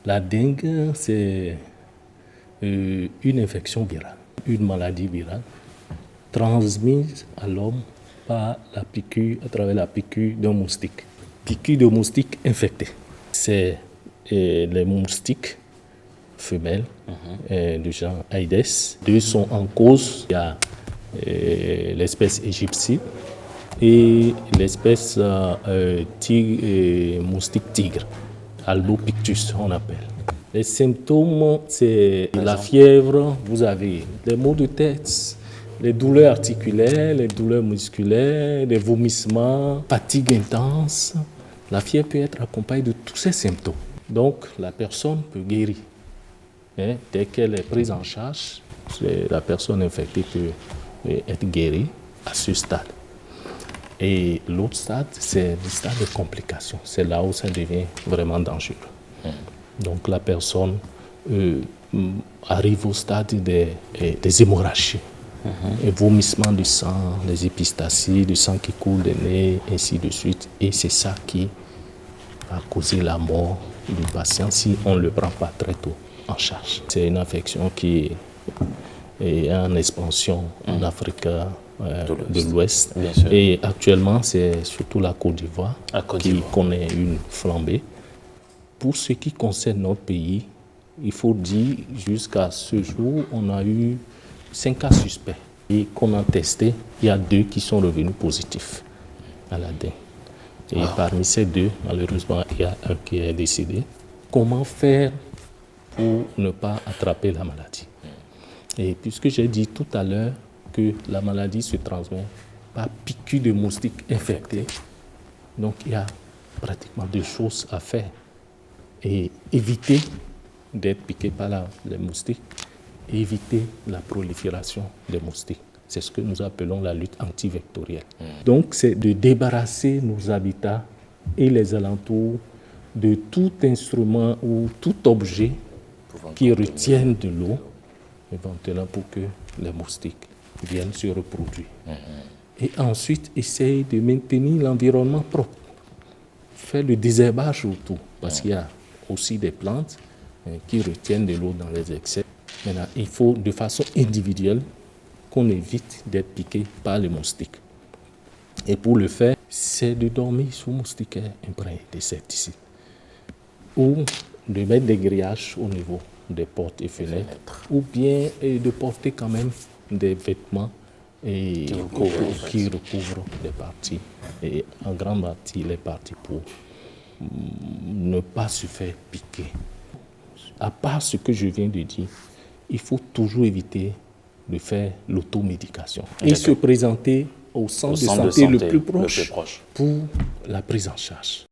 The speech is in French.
La dengue, c'est une infection virale, une maladie virale transmise à l'homme par la piqûre, à travers la piqûre d'un moustique. Piqûre de moustique infecté. C'est les moustiques femelles du genre Aedes. Deux sont en cause. Il y a l'espèce égyptienne et l'espèce moustique tigre, Albopictus on appelle. Les symptômes, c'est la fièvre, vous avez les maux de tête, les douleurs articulaires, les douleurs musculaires, les vomissements, fatigue intense. La fièvre peut être accompagnée de tous ces symptômes. Donc, la personne peut guérir. Dès qu'elle est prise en charge, la personne infectée peut être guérie à ce stade. Et l'autre stade, c'est le stade de complications. C'est là où ça devient vraiment dangereux. Donc, la personne arrive au stade des hémorragies. Et vomissement du sang, des épistaxies, du sang qui coule des nez, ainsi de suite. Et c'est ça qui va causer la mort du patient si on ne le prend pas très tôt en charge. C'est une infection qui est en expansion en Afrique de l'Ouest. Et actuellement, c'est surtout la Côte d'Ivoire qui connaît une flambée. Pour ce qui concerne notre pays, il faut dire jusqu'à ce jour, on a eu 5 cas suspects et qu'on a testé, il y a 2 qui sont revenus positifs à la dengue. Et parmi ces 2, malheureusement, il y a un qui est décédé. Comment faire pour ne pas attraper la maladie? Et puisque j'ai dit tout à l'heure que la maladie se transmet par piqûre de moustiques infectés, donc il y a pratiquement 2 choses à faire. Et éviter d'être piqué par les moustiques, et éviter la prolifération des moustiques. C'est ce que nous appelons la lutte antivectorielle. Donc, c'est de débarrasser nos habitats et les alentours de tout instrument ou tout objet qui retienne de l'eau, éventuellement pour que les moustiques viennent se reproduire. Et ensuite, essayer de maintenir l'environnement propre. Faire le désherbage autour, parce qu'il y a aussi des plantes qui retiennent de l'eau dans les excès. Maintenant, il faut de façon individuelle qu'on évite d'être piqué par les moustiques. Et pour le faire, c'est de dormir sous moustiquaire imprégné d'insecticides ou de mettre des grillages au niveau des portes et fenêtres ou bien de porter quand même des vêtements qui recouvrent les parties, et en grande partie les parties pour ne pas se faire piquer. À part ce que je viens de dire, il faut toujours éviter de faire l'automédication et se présenter au centre de santé le plus proche pour la prise en charge.